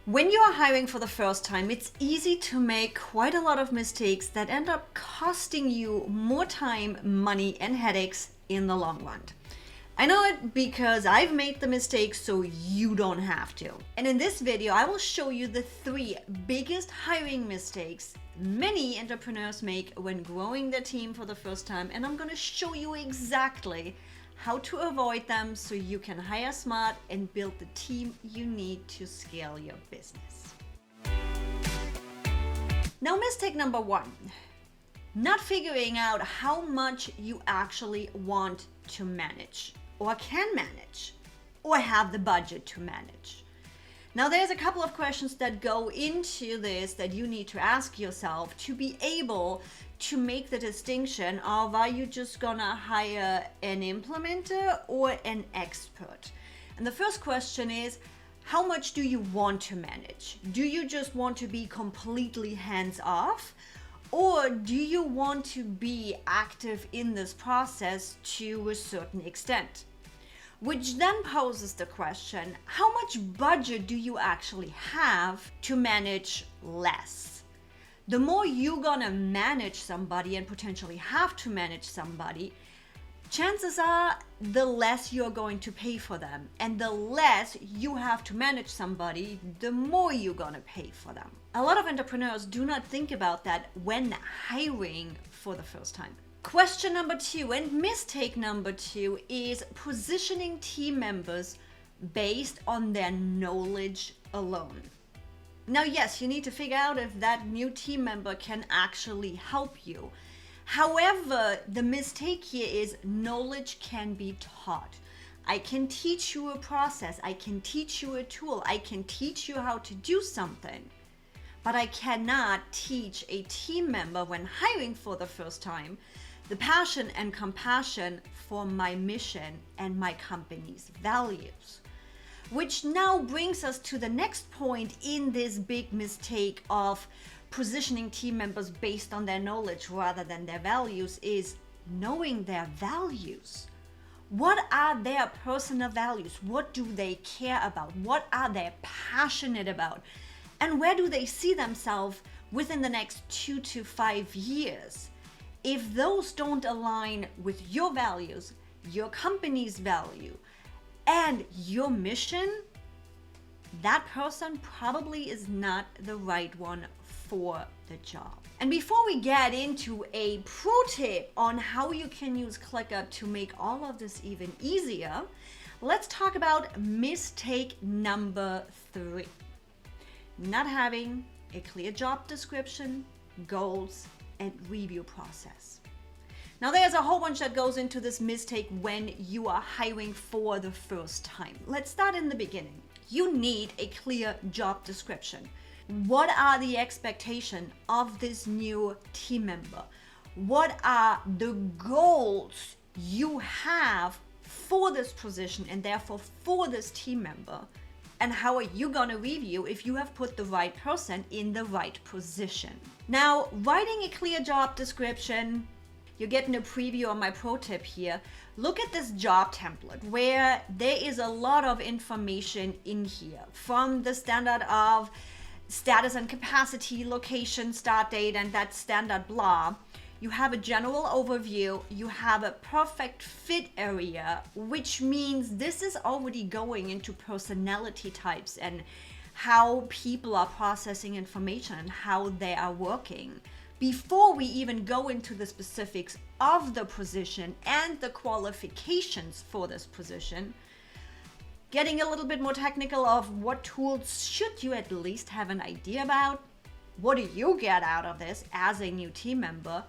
When you are hiring for the first time, it's easy to make quite a lot of mistakes that end up costing you more time, money, and headaches in the long run. I know it because I've made the mistakes so you don't have to. And in this video, I will show you the 3 biggest hiring mistakes many entrepreneurs make when growing their team for the first time. And I'm going to show you exactly how to avoid them so you can hire smart and build the team you need to scale your business. Now, mistake number 1, not figuring out how much you actually want to manage or can manage or have the budget to manage. Now, there's a couple of questions that go into this that you need to ask yourself to be able to make the distinction of, are you just gonna hire an implementer or an expert? And the first question is, how much do you want to manage? Do you just want to be completely hands off? Or do you want to be active in this process to a certain extent? Which then poses the question, how much budget do you actually have to manage less? The more you're gonna manage somebody and potentially have to manage somebody, chances are the less you're going to pay for them. And the less you have to manage somebody, the more you're gonna pay for them. A lot of entrepreneurs do not think about that when hiring for the first time. Question number 2 and mistake number 2 is positioning team members based on their knowledge alone. Now, yes, you need to figure out if that new team member can actually help you. However, the mistake here is knowledge can be taught. I can teach you a process, I can teach you a tool, I can teach you how to do something, but I cannot teach a team member when hiring for the first time the passion and compassion for my mission and my company's values. Which now brings us to the next point in this big mistake of positioning team members based on their knowledge rather than their values, is knowing their values. What are their personal values? What do they care about? What are they passionate about? And where do they see themselves within the next 2 to 5 years? If those don't align with your values, your company's value, and your mission, that person probably is not the right one for the job. And before we get into a pro tip on how you can use ClickUp to make all of this even easier, let's talk about mistake number 3. Not having a clear job description, goals, and review process. Now, there's a whole bunch that goes into this mistake when you are hiring for the first time. Let's start in the beginning. You need a clear job description. What are the expectations of this new team member? What are the goals you have for this position and therefore for this team member? And how are you gonna review if you have put the right person in the right position? Now, writing a clear job description, you're getting a preview on my pro tip here. Look at this job template where there is a lot of information in here, from the standard of status and capacity, location, start date, and that standard blah. You have a general overview, you have a perfect fit area, which means this is already going into personality types and how people are processing information and how they are working. Before we even go into the specifics of the position and the qualifications for this position, getting a little bit more technical of what tools should you at least have an idea about, what do you get out of this as a new team member,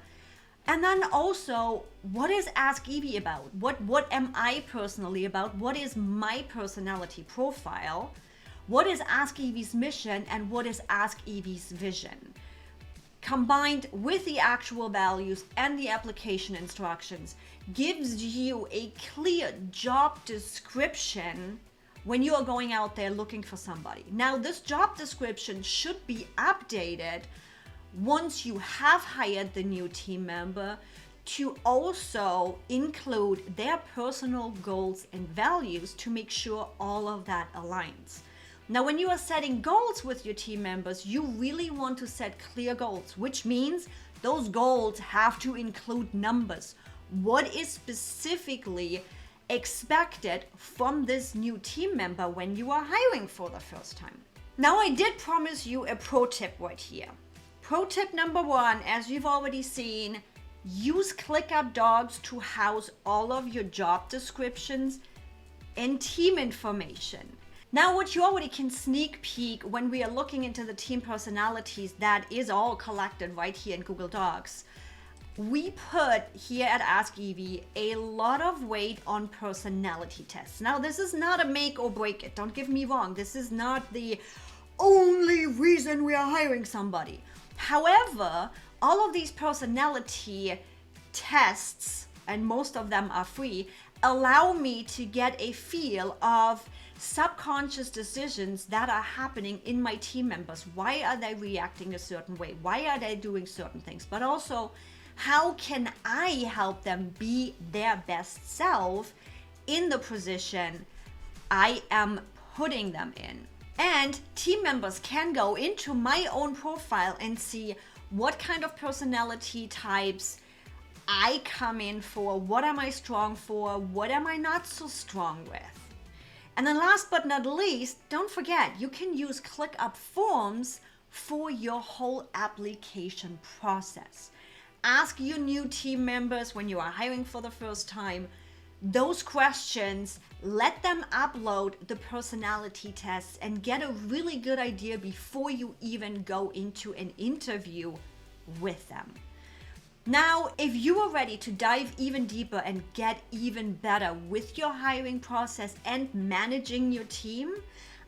and then also, what is Ask Evie about? What am I personally about? What is my personality profile? What is Ask Evie's mission and what is Ask Evie's vision? Combined with the actual values and the application instructions gives you a clear job description when you are going out there looking for somebody. Now, this job description should be updated once you have hired the new team member to also include their personal goals and values to make sure all of that aligns. Now, when you are setting goals with your team members, you really want to set clear goals, which means those goals have to include numbers. What is specifically expected from this new team member when you are hiring for the first time? Now, I did promise you a pro tip right here. Pro tip number 1, as you've already seen, use ClickUp Docs to house all of your job descriptions and team information. Now, what you already can sneak peek when we are looking into the team personalities, that is all collected right here in Google Docs. We put here at Ask Evie a lot of weight on personality tests. Now, this is not a make or break it. Don't get me wrong. This is not the only reason we are hiring somebody. However, all of these personality tests, and most of them are free, allow me to get a feel of subconscious decisions that are happening in my team members. Why are they reacting a certain way? Why are they doing certain things? But also, how can I help them be their best self in the position I am putting them in? And team members can go into my own profile and see what kind of personality types I come in for, what am I strong for, what am I not so strong with. And then last but not least, don't forget, you can use ClickUp Forms for your whole application process. Ask your new team members when you are hiring for the first time those questions, let them upload the personality tests and get a really good idea before you even go into an interview with them. Now, if you are ready to dive even deeper and get even better with your hiring process and managing your team,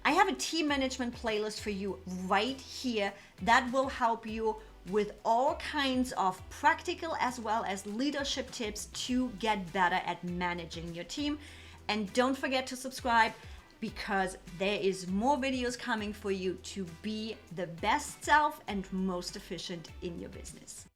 I have a team management playlist for you right here that will help you with all kinds of practical as well as leadership tips to get better at managing your team. And don't forget to subscribe, because there is more videos coming for you to be the best self and most efficient in your business.